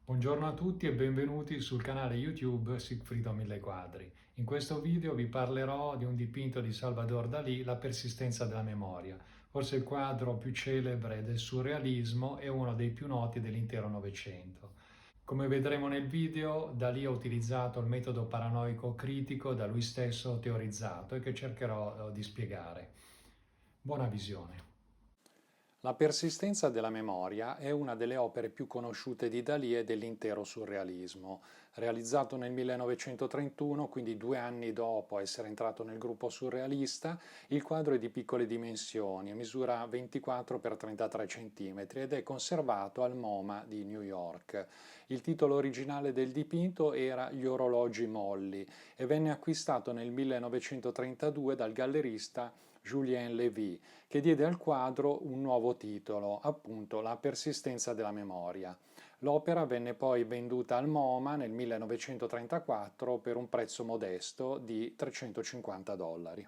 Buongiorno a tutti e benvenuti sul canale YouTube Sigfrido Mille Quadri. In questo video vi parlerò di un dipinto di Salvador Dalì, La persistenza della memoria, forse il quadro più celebre del surrealismo e uno dei più noti dell'intero Novecento. Come vedremo nel video, Dalì ha utilizzato il metodo paranoico critico da lui stesso teorizzato e che cercherò di spiegare. Buona visione. La persistenza della memoria è una delle opere più conosciute di Dalì e dell'intero surrealismo. Realizzato nel 1931, quindi 2 anni dopo essere entrato nel gruppo surrealista, il quadro è di piccole dimensioni, misura 24 x 33 cm ed è conservato al MoMA di New York. Il titolo originale del dipinto era Gli orologi molli e venne acquistato nel 1932 dal gallerista Julien Lévy, che diede al quadro un nuovo titolo, appunto La persistenza della memoria. L'opera venne poi venduta al MoMA nel 1934 per un prezzo modesto di $350.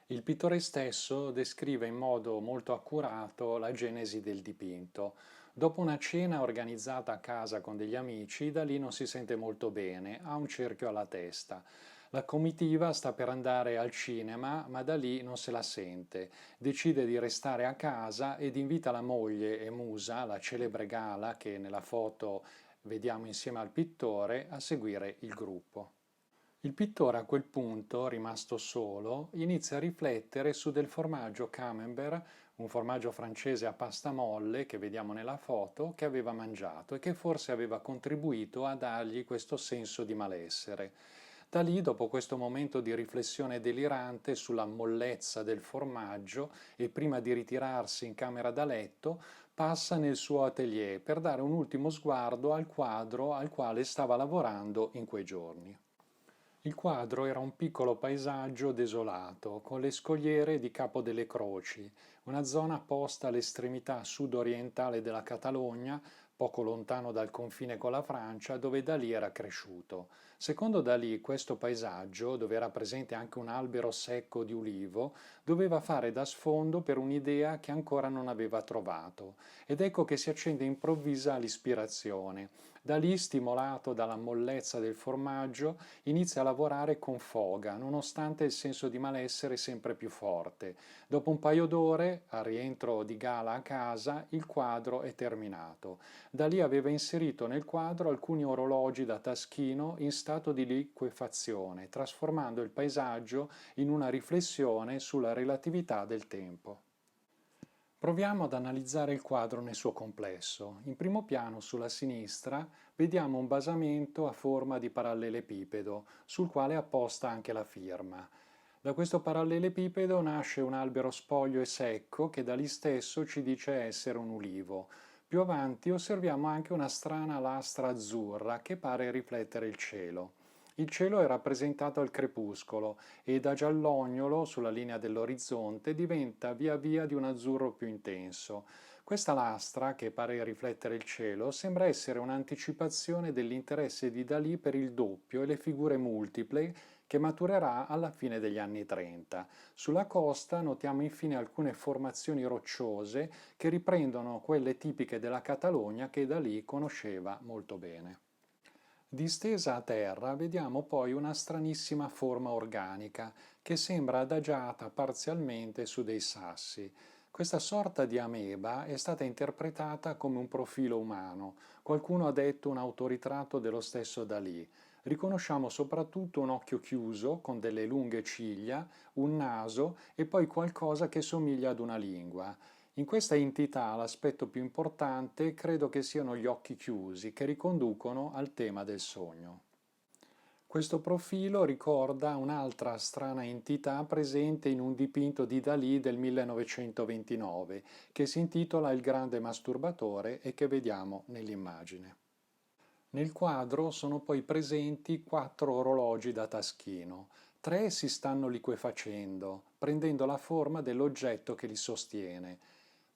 Il pittore stesso descrive in modo molto accurato la genesi del dipinto. Dopo una cena organizzata a casa con degli amici, Dalì non si sente molto bene, ha un cerchio alla testa. La comitiva sta per andare al cinema, ma Dalì non se la sente. Decide di restare a casa ed invita la moglie e musa, la celebre Gala che nella foto vediamo insieme al pittore, a seguire il gruppo. Il pittore a quel punto, rimasto solo, inizia a riflettere su del formaggio Camembert, un formaggio francese a pasta molle che vediamo nella foto, che aveva mangiato e che forse aveva contribuito a dargli questo senso di malessere. Da lì, dopo questo momento di riflessione delirante sulla mollezza del formaggio e prima di ritirarsi in camera da letto, passa nel suo atelier per dare un ultimo sguardo al quadro al quale stava lavorando in quei giorni. Il quadro era un piccolo paesaggio desolato, con le scogliere di Capo delle Croci, una zona posta all'estremità sud-orientale della Catalogna, poco lontano dal confine con la Francia, dove Dalì era cresciuto. Secondo Dalì, questo paesaggio, dove era presente anche un albero secco di ulivo, doveva fare da sfondo per un'idea che ancora non aveva trovato. Ed ecco che si accende improvvisa l'ispirazione. Dalì, stimolato dalla mollezza del formaggio, inizia a lavorare con foga, nonostante il senso di malessere sempre più forte. Dopo un paio d'ore, al rientro di Gala a casa, il quadro è terminato. Dalì aveva inserito nel quadro alcuni orologi da taschino in stato di liquefazione, trasformando il paesaggio in una riflessione sulla relatività del tempo. Proviamo ad analizzare il quadro nel suo complesso. In primo piano, sulla sinistra, vediamo un basamento a forma di parallelepipedo, sul quale è apposta anche la firma. Da questo parallelepipedo nasce un albero spoglio e secco che da lì stesso ci dice essere un ulivo. Più avanti osserviamo anche una strana lastra azzurra che pare riflettere il cielo. Il cielo è rappresentato al crepuscolo e da giallognolo sulla linea dell'orizzonte diventa via via di un azzurro più intenso. Questa lastra, che pare riflettere il cielo, sembra essere un'anticipazione dell'interesse di Dalì per il doppio e le figure multiple che maturerà alla fine degli anni 30. Sulla costa notiamo infine alcune formazioni rocciose che riprendono quelle tipiche della Catalogna che Dalì conosceva molto bene. Distesa a terra vediamo poi una stranissima forma organica che sembra adagiata parzialmente su dei sassi. Questa sorta di ameba è stata interpretata come un profilo umano. Qualcuno ha detto un autoritratto dello stesso Dalì. Riconosciamo soprattutto un occhio chiuso con delle lunghe ciglia, un naso e poi qualcosa che somiglia ad una lingua. In questa entità l'aspetto più importante credo che siano gli occhi chiusi che riconducono al tema del sogno. Questo profilo ricorda un'altra strana entità presente in un dipinto di Dalì del 1929 che si intitola Il grande masturbatore e che vediamo nell'immagine. Nel quadro sono poi presenti 4 orologi da taschino. 3 si stanno liquefacendo, prendendo la forma dell'oggetto che li sostiene.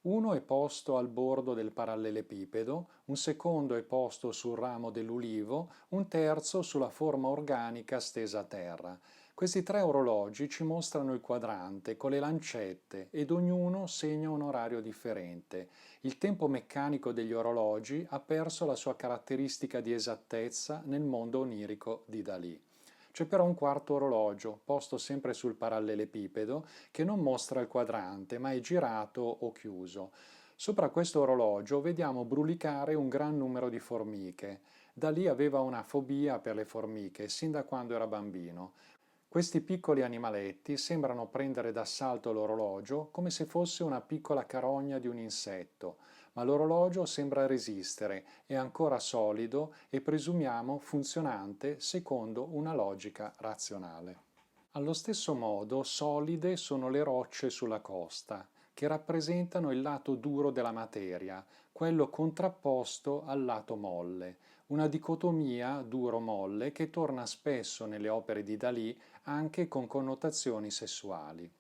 Uno è posto al bordo del parallelepipedo, un secondo è posto sul ramo dell'ulivo, un terzo sulla forma organica stesa a terra. Questi tre orologi ci mostrano il quadrante con le lancette ed ognuno segna un orario differente. Il tempo meccanico degli orologi ha perso la sua caratteristica di esattezza nel mondo onirico di Dalì. C'è però un quarto orologio, posto sempre sul parallelepipedo, che non mostra il quadrante, ma è girato o chiuso. Sopra questo orologio vediamo brulicare un gran numero di formiche. Dalì aveva una fobia per le formiche sin da quando era bambino. Questi piccoli animaletti sembrano prendere d'assalto l'orologio come se fosse una piccola carogna di un insetto, ma l'orologio sembra resistere, è ancora solido e presumiamo funzionante secondo una logica razionale. Allo stesso modo, solide sono le rocce sulla costa, che rappresentano il lato duro della materia, quello contrapposto al lato molle, una dicotomia duro-molle che torna spesso nelle opere di Dalì anche con connotazioni sessuali.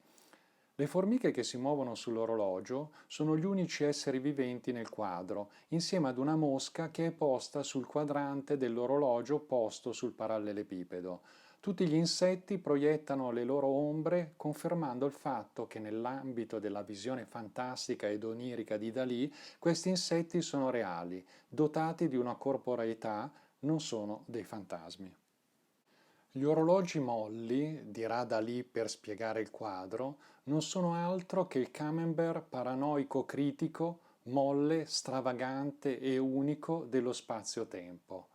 Le formiche che si muovono sull'orologio sono gli unici esseri viventi nel quadro, insieme ad una mosca che è posta sul quadrante dell'orologio posto sul parallelepipedo. Tutti gli insetti proiettano le loro ombre, confermando il fatto che nell'ambito della visione fantastica ed onirica di Dalì, questi insetti sono reali, dotati di una corporeità, non sono dei fantasmi. Gli orologi molli, dirà Dalì per spiegare il quadro, non sono altro che il camembert paranoico critico, molle, stravagante e unico dello spazio-tempo.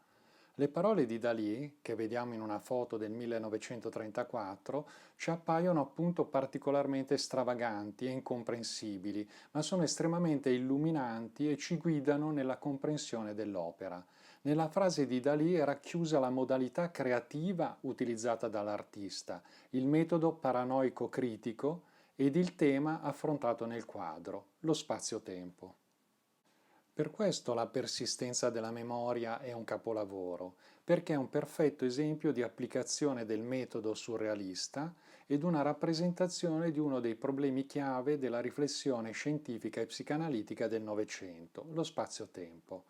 Le parole di Dalì, che vediamo in una foto del 1934, ci appaiono appunto particolarmente stravaganti e incomprensibili, ma sono estremamente illuminanti e ci guidano nella comprensione dell'opera. Nella frase di Dalì è racchiusa la modalità creativa utilizzata dall'artista, il metodo paranoico critico ed il tema affrontato nel quadro, lo spazio-tempo. Per questo la persistenza della memoria è un capolavoro, perché è un perfetto esempio di applicazione del metodo surrealista ed una rappresentazione di uno dei problemi chiave della riflessione scientifica e psicanalitica del Novecento, lo spazio-tempo.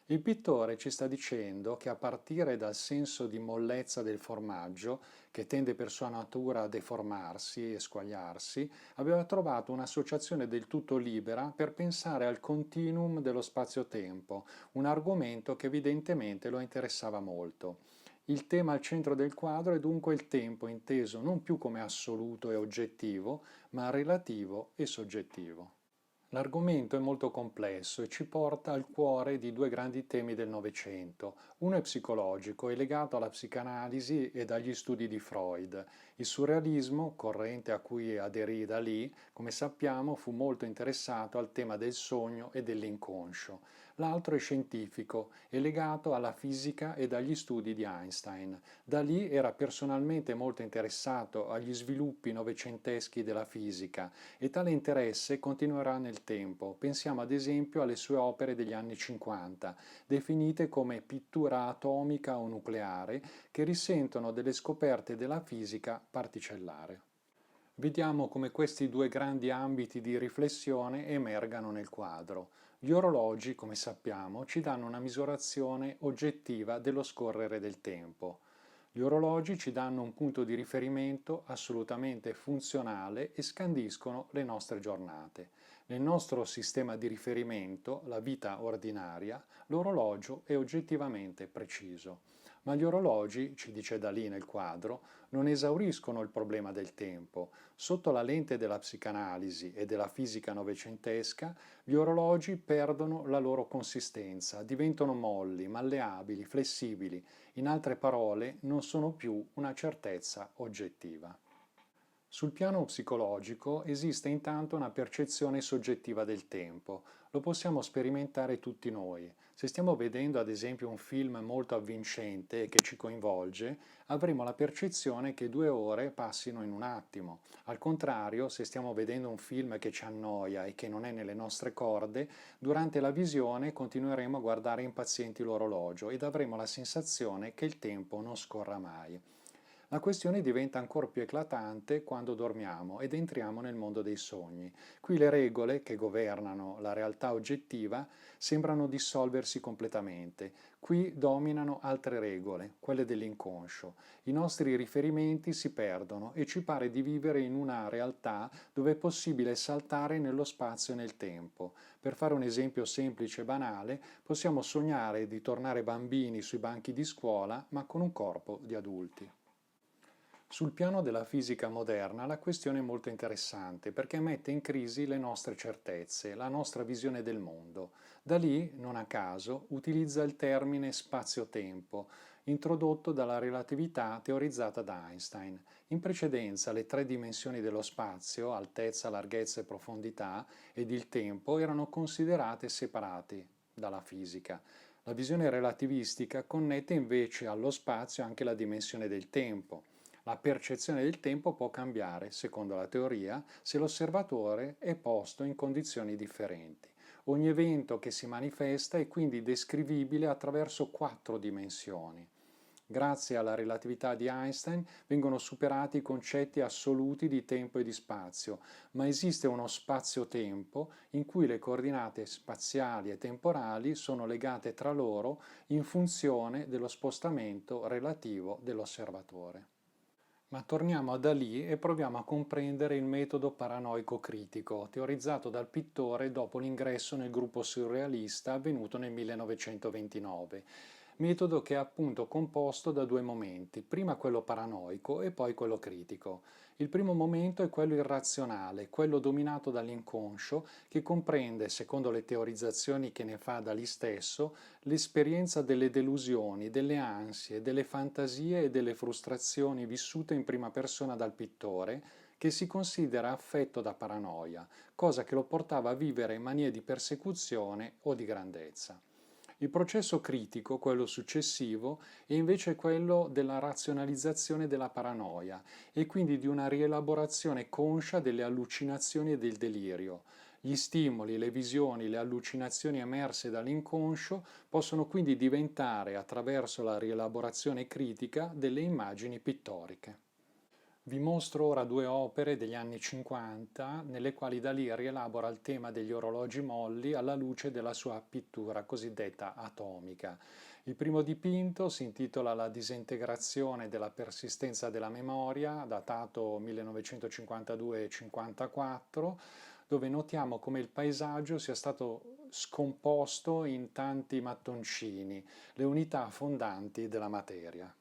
Il pittore ci sta dicendo che a partire dal senso di mollezza del formaggio, che tende per sua natura a deformarsi e squagliarsi, aveva trovato un'associazione del tutto libera per pensare al continuum dello spazio-tempo, un argomento che evidentemente lo interessava molto. Il tema al centro del quadro è dunque il tempo inteso non più come assoluto e oggettivo, ma relativo e soggettivo. L'argomento è molto complesso e ci porta al cuore di due grandi temi del Novecento. Uno è psicologico e legato alla psicanalisi ed agli studi di Freud. Il surrealismo, corrente a cui aderì Dalì, come sappiamo, fu molto interessato al tema del sogno e dell'inconscio. L'altro è scientifico e legato alla fisica ed agli studi di Einstein. Dalì era personalmente molto interessato agli sviluppi novecenteschi della fisica e tale interesse continuerà nel tempo. Pensiamo ad esempio alle sue opere degli anni 50, definite come pittura atomica o nucleare, che risentono delle scoperte della fisica particellare. Vediamo come questi due grandi ambiti di riflessione emergano nel quadro. Gli orologi, come sappiamo, ci danno una misurazione oggettiva dello scorrere del tempo. Gli orologi ci danno un punto di riferimento assolutamente funzionale e scandiscono le nostre giornate. Nel nostro sistema di riferimento, la vita ordinaria, l'orologio è oggettivamente preciso. Ma gli orologi, ci dice Dalì nel quadro, non esauriscono il problema del tempo. Sotto la lente della psicanalisi e della fisica novecentesca, gli orologi perdono la loro consistenza, diventano molli, malleabili, flessibili. In altre parole, non sono più una certezza oggettiva. Sul piano psicologico esiste intanto una percezione soggettiva del tempo. Lo possiamo sperimentare tutti noi. Se stiamo vedendo ad esempio un film molto avvincente e che ci coinvolge, avremo la percezione che 2 ore passino in un attimo. Al contrario, se stiamo vedendo un film che ci annoia e che non è nelle nostre corde, durante la visione continueremo a guardare impazienti l'orologio ed avremo la sensazione che il tempo non scorra mai. La questione diventa ancora più eclatante quando dormiamo ed entriamo nel mondo dei sogni. Qui le regole che governano la realtà oggettiva sembrano dissolversi completamente. Qui dominano altre regole, quelle dell'inconscio. I nostri riferimenti si perdono e ci pare di vivere in una realtà dove è possibile saltare nello spazio e nel tempo. Per fare un esempio semplice e banale, possiamo sognare di tornare bambini sui banchi di scuola, ma con un corpo di adulti. Sul piano della fisica moderna la questione è molto interessante perché mette in crisi le nostre certezze, la nostra visione del mondo. Da lì, non a caso, utilizza il termine spazio-tempo, introdotto dalla relatività teorizzata da Einstein. In precedenza le tre dimensioni dello spazio, altezza, larghezza e profondità, ed il tempo erano considerate separati dalla fisica. La visione relativistica connette invece allo spazio anche la dimensione del tempo. La percezione del tempo può cambiare, secondo la teoria, se l'osservatore è posto in condizioni differenti. Ogni evento che si manifesta è quindi descrivibile attraverso 4 dimensioni. Grazie alla relatività di Einstein vengono superati i concetti assoluti di tempo e di spazio, ma esiste uno spazio-tempo in cui le coordinate spaziali e temporali sono legate tra loro in funzione dello spostamento relativo dell'osservatore. Ma torniamo a Dalì e proviamo a comprendere il metodo paranoico critico, teorizzato dal pittore dopo l'ingresso nel gruppo surrealista avvenuto nel 1929. Metodo che è appunto composto da 2 momenti, prima quello paranoico e poi quello critico. Il primo momento è quello irrazionale, quello dominato dall'inconscio, che comprende, secondo le teorizzazioni che ne fa Dalì stesso, l'esperienza delle delusioni, delle ansie, delle fantasie e delle frustrazioni vissute in prima persona dal pittore, che si considera affetto da paranoia, cosa che lo portava a vivere manie di persecuzione o di grandezza. Il processo critico, quello successivo, è invece quello della razionalizzazione della paranoia e quindi di una rielaborazione conscia delle allucinazioni e del delirio. Gli stimoli, le visioni, le allucinazioni emerse dall'inconscio possono quindi diventare, attraverso la rielaborazione critica, delle immagini pittoriche. Vi mostro ora 2 opere degli anni 50 nelle quali Dalì rielabora il tema degli orologi molli alla luce della sua pittura cosiddetta atomica. Il primo dipinto si intitola La disintegrazione della persistenza della memoria, datato 1952-54, dove notiamo come il paesaggio sia stato scomposto in tanti mattoncini, le unità fondanti della materia.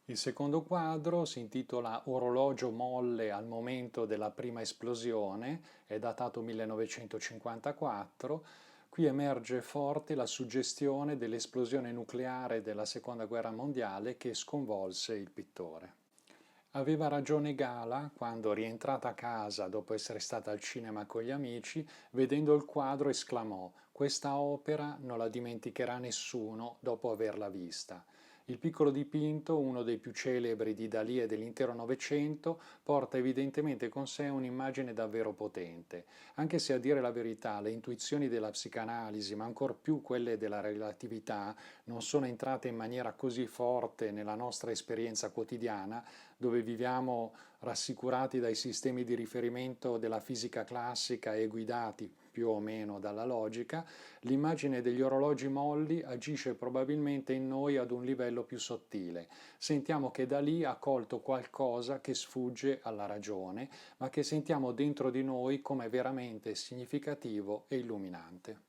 Il secondo quadro si intitola Orologio molle al momento della prima esplosione, è datato 1954. Qui emerge forte la suggestione dell'esplosione nucleare della Seconda Guerra Mondiale che sconvolse il pittore. Aveva ragione Gala quando, rientrata a casa dopo essere stata al cinema con gli amici, vedendo il quadro esclamò: «Questa opera non la dimenticherà nessuno dopo averla vista». Il piccolo dipinto, uno dei più celebri di Dalì e dell'intero Novecento, porta evidentemente con sé un'immagine davvero potente, anche se a dire la verità le intuizioni della psicanalisi, ma ancor più quelle della relatività, non sono entrate in maniera così forte nella nostra esperienza quotidiana, dove viviamo rassicurati dai sistemi di riferimento della fisica classica e guidati più o meno dalla logica. L'immagine degli orologi molli agisce probabilmente in noi ad un livello più sottile. Sentiamo che da lì ha colto qualcosa che sfugge alla ragione, ma che sentiamo dentro di noi come veramente significativo e illuminante.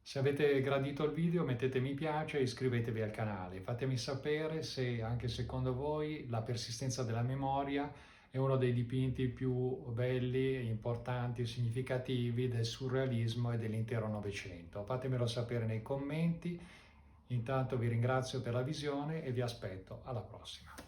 Se avete gradito il video mettete mi piace e iscrivetevi al canale. Fatemi sapere se anche secondo voi la persistenza della memoria è uno dei dipinti più belli, importanti e significativi del surrealismo e dell'intero Novecento. Fatemelo sapere nei commenti. Intanto vi ringrazio per la visione e vi aspetto alla prossima.